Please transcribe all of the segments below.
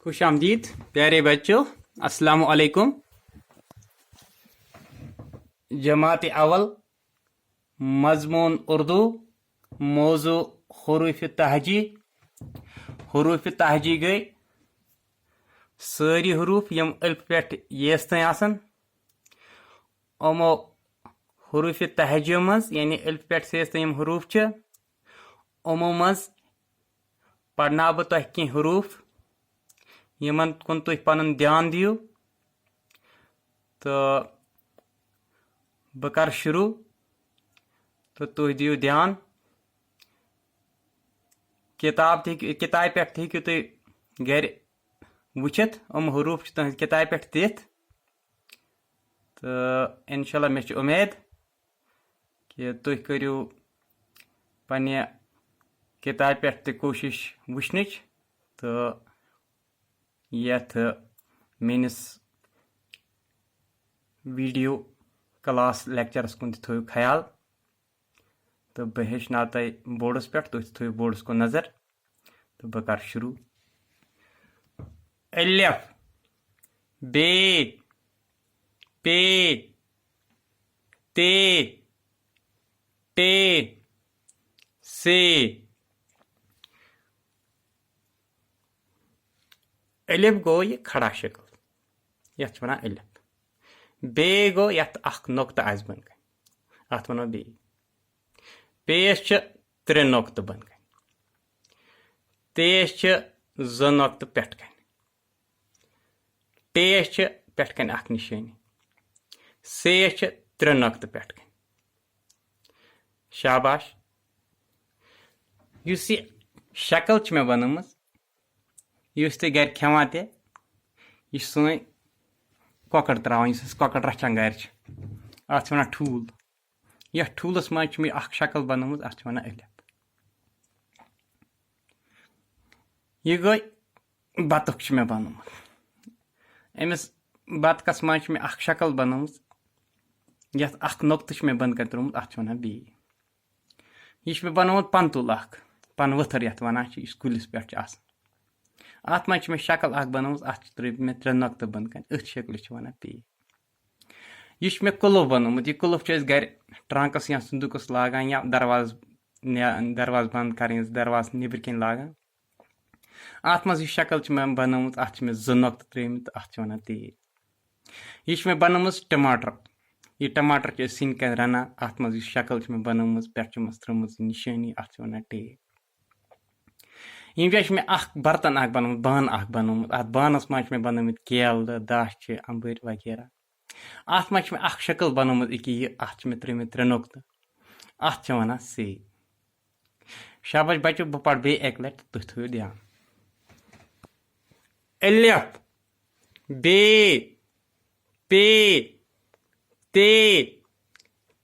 खुश आमदीद प्यारे बच्चों, अस्सलाम वालेकुम। जमात अवल, मजमून उर्दू, मौजू हरूफ तहजी। हरूफ तहजी गई सारी हरूफ यम अल्फ पे येस तन आसन। अमो हरूफ तहजी मज यानी अल्फ पे सेस तन यम हरूफ च अमो मज पढ़ना बह तुह कह हरूफ यमन कुन तुह पन ध्यान दियो। तो बह कर शुरू तो तुह दियो ध्यान। किताब पे हूँ तुह घर वुचित अम हरूफ तुह किताब पे दिथ। तो इंशाल्लाह मे उम्मीद कि तुह करियो पन्ने किताब पे कोशिश वुचनच। तो यथ मेनिस वीडियो क्लास लेक्चरस कुन थो ख्याल। तो बह हेचना तह बोर्डस पे तुह थो बोर्डस को नजर। तो बह कर शुरू। अलिफ बे पे ते टे से। अलिफ गो ये खड़ा शक्ल यथ वन अलिफ। बे गो यथ अख नुक्त आस बन कन अथ वनो बे। पेश त्रे नुक्त बन कन। तेश ज नुक्त पेट कन। टेश पेट कन अख निशानी। सेश त्रे नुक्त पेट कन। शाबाश। युस ये शक्ल मे बनमज युस तुह घर खेवान ते यह सन कॉकर त्रावान कॉकर रचान घर अथ वन ठूल। यह ठूलस मज मे अख शक्ल बनमज अथ वन अलिफ। यह गई बतख मे बनमत। अमिस बतखस मज मे अख शक्ल बनमज यथ अख नुक्त मे बंद कर त्रोमुत अथ वन बे। यह मे बनमत पनतुल अख पन वथर यथ वन इस कुलिस पे आसान। अत मज मे शक्ल अख बनमत अथ मे त्रे नुक्त बंद कर अथ शक्ल वन पे। यह मे कुलुफ बनमत। यह कुलुफ घर ट्रंकस या संदूकस लागान या दरवाज बंद कर दरवाज निबर कन लागान। अत मज शक्ल मे बनमत अथ मे ज नुक्त त्रेमित अथ वन ते। यह मे बनमत टमाटर। यह टमाटर सिन कन रना अथ मज शक्ल मे बनमत पे त्रमज निशानी अथ वन टे। यम मे अख बर्तन अख बनमत बान अख बनमत। अथ बानस मज मे बनमत केल दाछ अंबर वगैरह। अथ मज मे अख शक्ल बनमत यह अथ मे त्रेमित त्रे नुक्त अथ वन से। शाबाश बच्चों, बह पढ़ बे एक लट तुह थो ध्यान। अलिफ बे पे ते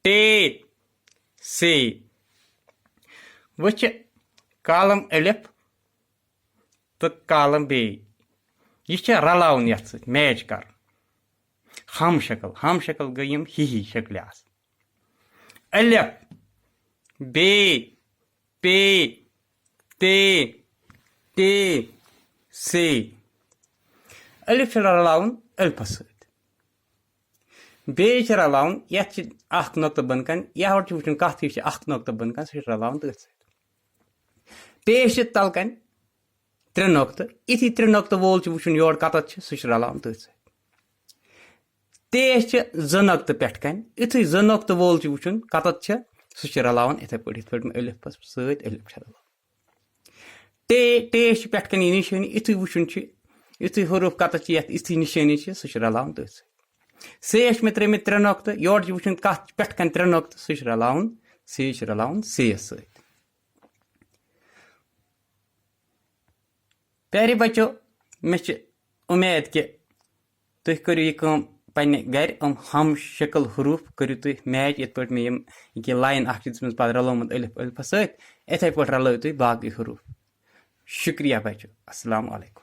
टे से। वच कालम अलिफ तो कालम बे यह रलावन यथ सत मैच कर। हम शक्ल गई यम ही शक्ल आस। अलिफ बे पे ते टे से। अलिफ रलावन अल्फ सत। बे रलावन यथ अख नुक्त बन कन यह वुचन कथ यह अख नुक्त बन कन सह रलावन तथ सत। पेश तल कन त्रे नुक्त इथी त्रे नुक्त वोल वुचन योर कत सह रलावन तथ सत। तेश ज नुक्त पे कन इथी ज नुक्त वोल वुचन कत सह रलावन इथे पे अलिफ सत अलिफ रलावन। टेश पे कन यह निशानी इथी वुचन इथी हरूफ कत इथी निशानी सह रलावन तथ सत। सेश मे त्रेमित त्रे नुक्त योर वुचन कत पे कन त्रे नुक्त सह रलावन सेस सत। प्यारे बच्चों, मे उम्मीद कि तुह करो यह पन्ने घर हम शक्ल हरूफ करो तुह मैच इत पे मे यह लाइन अख पे रलोमुत अलिफ अल्फ सत इथे पे रलो तुह बाकी हरूफ। शुक्रिया बच्चों। अस्सलाम वालेकुम।